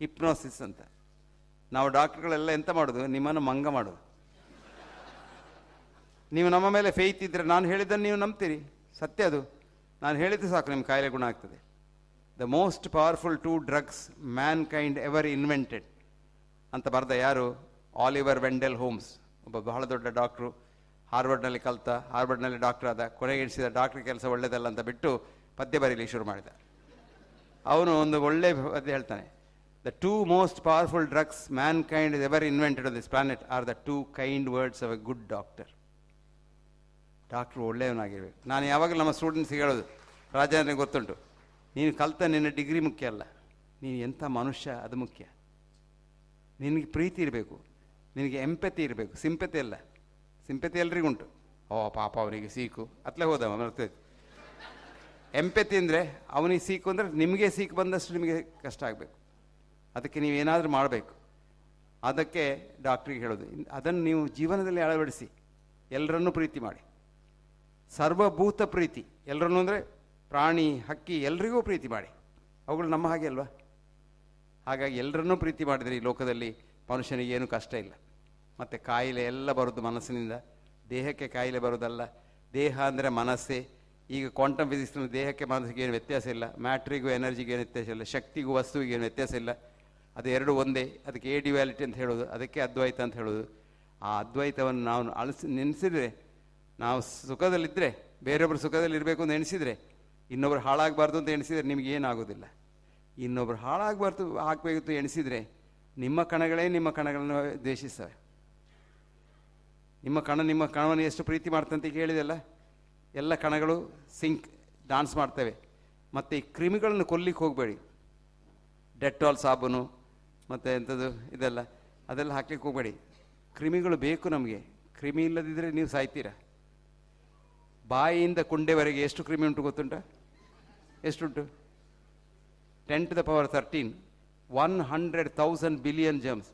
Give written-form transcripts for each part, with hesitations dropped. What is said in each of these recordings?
Hypnosis ಅಂತ. ನಾವು ಡಾಕ್ಟ್ರುಗಳೆಲ್ಲ ಎಂತ ಮಾಡೋದು, ನಿಮ್ಮನ್ನು ಮಂಗ ಮಾಡೋದು. ನೀವು ನಮ್ಮ ಮೇಲೆ ಫೇತ್ ಇದ್ದರೆ ನಾನು ಹೇಳಿದ್ದನ್ನು ನೀವು ನಂಬ್ತೀರಿ, ಸತ್ಯ ಅದು. ನಾನು ಹೇಳಿದ್ದು ಸಾಕು ನಿಮ್ಮ ಕಾಯಿಲೆ ಗುಣ ಆಗ್ತದೆ. The most powerful 2 drugs man kind ever invented ಅಂತ ಬರೆದ ಯಾರು? ಆಲಿವರ್ ವೆಂಡೆಲ್ ಹೋಮ್ಸ್, ಒಬ್ಬ ಬಹಳ ದೊಡ್ಡ ಡಾಕ್ಟ್ರು. ಹಾರ್ವರ್ಡ್ನಲ್ಲಿ ಕಲಿತ, ಹಾರ್ವರ್ಡ್ನಲ್ಲಿ ಡಾಕ್ಟರ್ ಆದ, ಕೊನೆಗೆ ಎಣಿಸಿದ ಡಾಕ್ಟ್ರ್ ಕೆಲಸ ಒಳ್ಳೆಯದಲ್ಲ ಅಂತ ಬಿಟ್ಟು ಪದ್ಯ ಬರೀಲಿ ಶುರು ಮಾಡಿದ. ಅವನು ಒಂದು ಒಳ್ಳೆ ಪದ್ಯ ಹೇಳ್ತಾನೆ, the 2 most powerful drugs mankind has ever invented on this planet are the 2 kind words of a good doctor. Doctor ಒಳ್ಳೆಯವನಾಗಿರ್ಬೇಕು. ನಾನು ಯಾವಾಗಲೂ ನಮ್ಮ ಸ್ಟೂಡೆಂಟ್ಸ್ಗೆ ಹೇಳೋದು, ರಾಜೇಂದ್ರನಿಗೆ ಗೊತ್ತುಂಟು, ನೀನು ಕಲಿತ ನಿನ್ನ ಡಿಗ್ರಿ ಮುಖ್ಯ ಅಲ್ಲ, ನೀನು ಎಂಥ ಮನುಷ್ಯ ಅದು ಮುಖ್ಯ. ನಿನಗೆ ಪ್ರೀತಿ ಇರಬೇಕು, ನಿನಗೆ ಎಂಪತಿ ಇರಬೇಕು, ಸಿಂಪತಿ ಅಲ್ಲ. ಸಿಂಪತಿ ಎಲ್ರಿಗುಂಟು, ಓ ಪಾಪ ಅವನಿಗೆ ಸೀಕು ಅತ್ಲೇ ಹೋದವ ಬರ್ತೈತೆ. ಎಂಪತಿ ಅಂದರೆ ಅವನಿಗೆ ಸೀಕು ಅಂದರೆ ನಿಮಗೆ ಸೀಕು ಬಂದಷ್ಟು ನಿಮಗೆ ಕಷ್ಟ ಆಗಬೇಕು. ಅದಕ್ಕೆ ನೀವೇನಾದರೂ ಮಾಡಬೇಕು. ಅದಕ್ಕೆ ಡಾಕ್ಟ್ರಿಗೆ ಹೇಳೋದು, ಅದನ್ನು ನೀವು ಜೀವನದಲ್ಲಿ ಅಳವಡಿಸಿ. ಎಲ್ಲರನ್ನೂ ಪ್ರೀತಿ ಮಾಡಿ, ಸರ್ವಭೂತ ಪ್ರೀತಿ. ಎಲ್ಲರನ್ನೂ ಅಂದರೆ ಪ್ರಾಣಿ, ಹಕ್ಕಿ, ಎಲ್ರಿಗೂ ಪ್ರೀತಿ ಮಾಡಿ. ಅವುಗಳು ನಮ್ಮ ಹಾಗೆ ಅಲ್ವಾ? ಹಾಗಾಗಿ ಎಲ್ಲರನ್ನೂ ಪ್ರೀತಿ ಮಾಡಿದರೆ ಈ ಲೋಕದಲ್ಲಿ ಮನುಷ್ಯನಿಗೆ ಏನೂ ಕಷ್ಟ ಇಲ್ಲ. ಮತ್ತು ಕಾಯಿಲೆ ಎಲ್ಲ ಬರೋದು ಮನಸ್ಸಿನಿಂದ. ದೇಹಕ್ಕೆ ಕಾಯಿಲೆ ಬರೋದಲ್ಲ. ದೇಹ ಅಂದರೆ ಮನಸ್ಸೇ. ಈಗ ಕ್ವಾಂಟಮ್ ಫಿಸಿಕ್ಸ್ನಲ್ಲಿ ದೇಹಕ್ಕೆ ಮನಸ್ಸಿಗೆ ಏನು ವ್ಯತ್ಯಾಸ ಇಲ್ಲ, ಮ್ಯಾಟ್ರಿಗೂ ಎನರ್ಜಿಗೆ ಏನು ವ್ಯತ್ಯಾಸ ಇಲ್ಲ, ಶಕ್ತಿಗೂ ವಸ್ತುವಿಗೆ ಏನು ವ್ಯತ್ಯಾಸ ಇಲ್ಲ. ಅದು ಎರಡು ಒಂದೇ. ಅದಕ್ಕೆ ಎ ಡ್ಯುಯಾಲಿಟಿ ಅಂತ ಹೇಳೋದು, ಅದಕ್ಕೆ ಅದ್ವೈತ ಅಂತ ಹೇಳೋದು. ಆ ಅದ್ವೈತವನ್ನು ನಾವು ನೆನೆಸಿದರೆ, ನಾವು ಸುಖದಲ್ಲಿದ್ದರೆ, ಬೇರೊಬ್ಬರು ಸುಖದಲ್ಲಿ ಇರಬೇಕು ಅಂತ ಎಣಿಸಿದರೆ, ಇನ್ನೊಬ್ರು ಹಾಳಾಗಬಾರ್ದು ಅಂತ ಎಣಿಸಿದರೆ ನಿಮಗೇನಾಗೋದಿಲ್ಲ. ಇನ್ನೊಬ್ರು ಹಾಳಾಗಬಾರ್ದು ಆಗಬೇಕು ಎಣಿಸಿದರೆ ನಿಮ್ಮ ಕಣಗಳೇ ನಿಮ್ಮ ಕಣಗಳನ್ನು ದ್ವೇಷಿಸ್ತವೆ. ನಿಮ್ಮ ಕಣವನ್ನು ಎಷ್ಟು ಪ್ರೀತಿ ಮಾಡ್ತಂತ ಕೇಳಿದೆಲ್ಲ, ಎಲ್ಲ ಕಣಗಳು ಡಾನ್ಸ್ ಮಾಡ್ತವೆ. ಮತ್ತು ಈ ಕ್ರಿಮಿಗಳನ್ನು ಕೊಲ್ಲಿಕ್ಕೆ ಹೋಗಬೇಡಿ. ಡೆಟಾಲ್ ಸಾಬೂನು ಮತ್ತು ಎಂಥದ್ದು ಇದೆಲ್ಲ ಅದೆಲ್ಲ ಹಾಕ್ಲಿಕ್ಕೆ ಹೋಗಬೇಡಿ. ಕ್ರಿಮಿಗಳು ಬೇಕು ನಮಗೆ. ಕ್ರಿಮಿ ಇಲ್ಲದಿದ್ದರೆ ನೀವು ಸಾಯ್ತೀರ. ಬಾಯಿಯಿಂದ ಕುಂಡೆವರೆಗೆ ಎಷ್ಟು ಕ್ರಿಮಿ ಉಂಟು ಗೊತ್ತುಂಟ? ಎಷ್ಟುಂಟು? 10 to the power 13, 100,000 billion germs.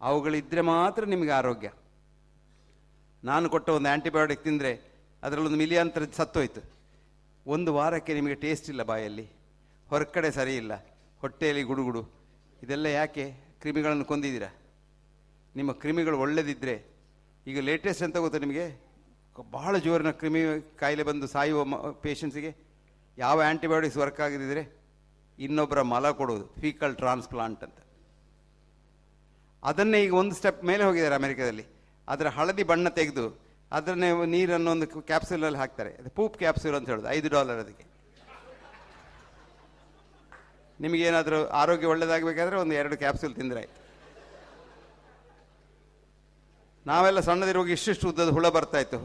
ಅವುಗಳಿದ್ದರೆ ಮಾತ್ರ ನಿಮಗೆ ಆರೋಗ್ಯ. ನಾನು ಕೊಟ್ಟ ಒಂದು ಆ್ಯಂಟಿಬಯೋಟಿಕ್ ತಿಂದರೆ ಅದರಲ್ಲೊಂದು ಮಿಲಿಯಂತರ ಸತ್ತೋಯ್ತು. 1 ವಾರಕ್ಕೆ ನಿಮಗೆ ಟೇಸ್ಟ್ ಇಲ್ಲ ಬಾಯಲ್ಲಿ, ಹೊರಗಡೆ ಸರಿ ಇಲ್ಲ, ಹೊಟ್ಟೆಯಲ್ಲಿ ಗುಡುಗುಡು. ಇದೆಲ್ಲ ಯಾಕೆ? ಕ್ರಿಮಿಗಳನ್ನು ಕೊಂದಿದ್ದೀರಾ. ನಿಮ್ಮ ಕ್ರಿಮಿಗಳು ಒಳ್ಳೆದಿದ್ದರೆ, ಈಗ ಲೇಟೆಸ್ಟ್ ಅಂತ ಗೊತ್ತಾ ನಿಮಗೆ, ಬಹಳ ಜೋರಿನ ಕ್ರಿಮಿ ಕಾಯಿಲೆ ಬಂದು ಸಾಯುವ ಪೇಷಂಟ್ಸಿಗೆ ಯಾವ ಆ್ಯಂಟಿಬಯೋಟಿಕ್ಸ್ ವರ್ಕ್ ಆಗದಿದ್ದರೆ ಇನ್ನೊಬ್ಬರ ಮಲ ಕೊಡೋದು, ಫೀಕಲ್ ಟ್ರಾನ್ಸ್ಪ್ಲಾಂಟ್ ಅಂತ. ಅದನ್ನೇ ಈಗ ಒಂದು ಸ್ಟೆಪ್ ಮೇಲೆ ಹೋಗಿದ್ದಾರೆ ಅಮೆರಿಕದಲ್ಲಿ. ಅದರ ಹಳದಿ ಬಣ್ಣ ತೆಗೆದು ಅದನ್ನೇ ನೀರನ್ನು ಒಂದು ಕ್ಯಾಪ್ಸೂಲಲ್ಲಿ ಹಾಕ್ತಾರೆ. ಅದು ಪೂಪ್ ಕ್ಯಾಪ್ಸೂಲ್ ಅಂತ ಹೇಳೋದು, $5 ಅದಕ್ಕೆ. ನಿಮಗೇನಾದರೂ ಆರೋಗ್ಯ ಒಳ್ಳೆಯದಾಗಬೇಕಾದ್ರೆ ಒಂದು 2 ಕ್ಯಾಪ್ಸೂಲ್ ತಿಂದರೆ ಆಯ್ತು. ನಾವೆಲ್ಲ ಸಣ್ಣದಿರುವಾಗ ಇಷ್ಟಿಷ್ಟು ಉದ್ದದ ಹುಳ ಬರ್ತಾ ಇತ್ತು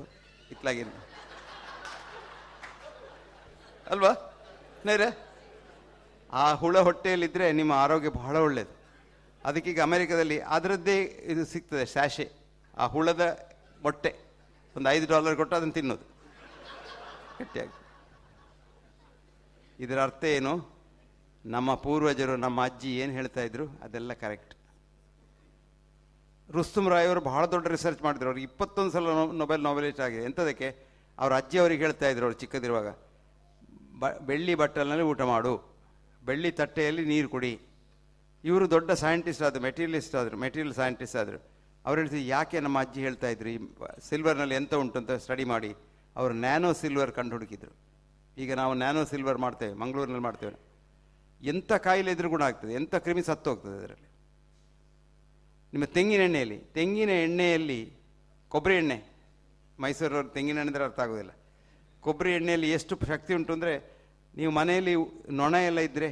ಇತ್ಲಾಗಿನ, ಅಲ್ವಾ ನೇರ? ಆ ಹುಳ ಹೊಟ್ಟೆಯಲ್ಲಿದ್ದರೆ ನಿಮ್ಮ ಆರೋಗ್ಯ ಬಹಳ ಒಳ್ಳೆಯದು. ಅದಕ್ಕೀಗ ಅಮೆರಿಕದಲ್ಲಿ ಅದರದ್ದೇ ಇದು ಸಿಗ್ತದೆ, ಸ್ಯಾಶೆ. ಆ ಹುಳದ ಮೊಟ್ಟೆ ಒಂದು $5 ಕೊಟ್ಟು ಅದನ್ನು ತಿನ್ನೋದು ಗಟ್ಟಿಯಾಗಿ. ಇದರ ಅರ್ಥ ಏನು? ನಮ್ಮ ಪೂರ್ವಜರು, ನಮ್ಮ ಅಜ್ಜಿ ಏನು ಹೇಳ್ತಾ ಇದ್ರು ಅದೆಲ್ಲ ಕರೆಕ್ಟ್. ರುಸ್ತುಮ್ ರಾಯ್ ಅವರು ಬಹಳ ದೊಡ್ಡ ರಿಸರ್ಚ್ ಮಾಡಿದ್ರು. ಅವ್ರಿಗೆ 21 ಸಲ ನೊಬೆಲಿಸ್ಟ್ ಆಗಿದೆ. ಎಂಥದಕ್ಕೆ? ಅವ್ರ ಅಜ್ಜಿ ಅವ್ರಿಗೆ ಹೇಳ್ತಾ ಇದ್ರು, ಅವ್ರು ಚಿಕ್ಕದಿರುವಾಗ, ಬೆಳ್ಳಿ ಬಟ್ಟಲಿನಲ್ಲಿ ಊಟ ಮಾಡು, ಬೆಳ್ಳಿ ತಟ್ಟೆಯಲ್ಲಿ ನೀರು ಕುಡಿ. ಇವರು ದೊಡ್ಡ ಸೈಂಟಿಸ್ಟ್ ಆದರು, ಮೆಟೀರಿಯಲ್ ಸೈಂಟಿಸ್ಟ್ ಆದರು. ಅವ್ರು ಹೇಳ್ತಿದ್ರು, ಯಾಕೆ ನಮ್ಮ ಅಜ್ಜಿ ಹೇಳ್ತಾ ಇದ್ರು ಈ ಸಿಲ್ವರ್ನಲ್ಲಿ ಎಂತ ಉಂಟು ಅಂತ ಸ್ಟಡಿ ಮಾಡಿ ಅವರು ನ್ಯಾನೋ ಸಿಲ್ವರ್ ಕಂಡು ಹುಡುಕಿದ್ರು. ಈಗ ನಾವು ನ್ಯಾನೋ ಸಿಲ್ವರ್ ಮಾಡ್ತೇವೆ, ಮಂಗಳೂರಿನಲ್ಲಿ ಮಾಡ್ತೇವೆ. ಎಂಥ ಕಾಯಿಲೆ ಇದ್ರೂ ಗುಣ ಆಗ್ತದೆ, ಎಂಥ ಕ್ರಿಮಿ ಸತ್ತು ಹೋಗ್ತದೆ ಅದರಲ್ಲಿ. ನಿಮ್ಮ ತೆಂಗಿನ ಎಣ್ಣೆಯಲ್ಲಿ ಕೊಬ್ಬರಿ ಎಣ್ಣೆ, ಮೈಸೂರವ್ರು ತೆಂಗಿನ ಎಣ್ಣೆ ಅಂದರೆ ಅರ್ಥ ಆಗೋದಿಲ್ಲ. ಕೊಬ್ಬರಿ ಎಣ್ಣೆಯಲ್ಲಿ ಎಷ್ಟು ಶಕ್ತಿ ಉಂಟು ಅಂದರೆ, ನೀವು ಮನೆಯಲ್ಲಿ ನೊಣ ಎಲ್ಲ ಇದ್ದರೆ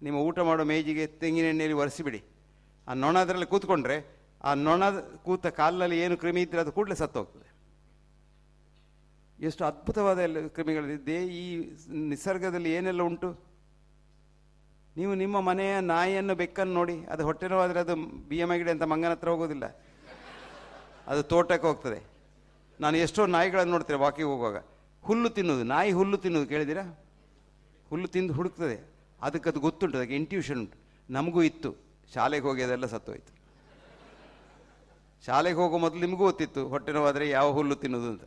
ನಿಮ್ಮ ಊಟ ಮಾಡೋ ಮೇಜಿಗೆ ತೆಂಗಿನ ಎಣ್ಣೆಯಲ್ಲಿ ಒರೆಸಿಬಿಡಿ. ಆ ನೊಣ ಅದರಲ್ಲಿ ಕೂತ್ಕೊಂಡ್ರೆ ಆ ನೊಣ ಕೂತ ಕಾಲಿನಲ್ಲಿ ಏನು ಕ್ರಿಮಿ ಇದ್ದರೆ ಅದು ಕೂಡಲೇ ಸತ್ತು ಹೋಗ್ತದೆ. ಎಷ್ಟು ಅದ್ಭುತವಾದ ಎಲ್ಲ ಕ್ರಿಮಿಗಳಿದೆ ಈ ನಿಸರ್ಗದಲ್ಲಿ, ಏನೆಲ್ಲ ಉಂಟು. ನೀವು ನಿಮ್ಮ ಮನೆಯ ನಾಯಿಯನ್ನು, ಬೆಕ್ಕನ್ನು ನೋಡಿ, ಅದು ಹೊಟ್ಟೆ ನೋವಾದರೆ ಅದು BMI ಗಿಡ ಅಂತ ಮಂಗನ ಹತ್ರ ಹೋಗೋದಿಲ್ಲ, ಅದು ತೋಟಕ್ಕೆ ಹೋಗ್ತದೆ. ನಾನು ಎಷ್ಟೋ ನಾಯಿಗಳನ್ನು ನೋಡ್ತೇನೆ ವಾಕಿಂಗ್ ಹೋಗುವಾಗ, ಹುಲ್ಲು ತಿನ್ನೋದು. ನಾಯಿ ಹುಲ್ಲು ತಿನ್ನೋದು ಕೇಳಿದ್ದೀರಾ? ಹುಲ್ಲು ತಿಂದು ಹುಡುಕ್ತದೆ. ಅದಕ್ಕೆ ಅದು ಗೊತ್ತುಂಟು, ಅದಕ್ಕೆ ಇಂಟ್ಯೂಷನ್ ಉಂಟು. ನಮಗೂ ಇತ್ತು, ಶಾಲೆಗೆ ಹೋಗಿ ಅದೆಲ್ಲ ಸತ್ತೋಯ್ತು. ಶಾಲೆಗೆ ಹೋಗೋ ಮೊದಲು ನಿಮಗೂ ಗೊತ್ತಿತ್ತು ಹೊಟ್ಟೆ ನೋವಾದರೆ ಯಾವ ಹುಲ್ಲು ತಿನ್ನೋದು ಅಂತ.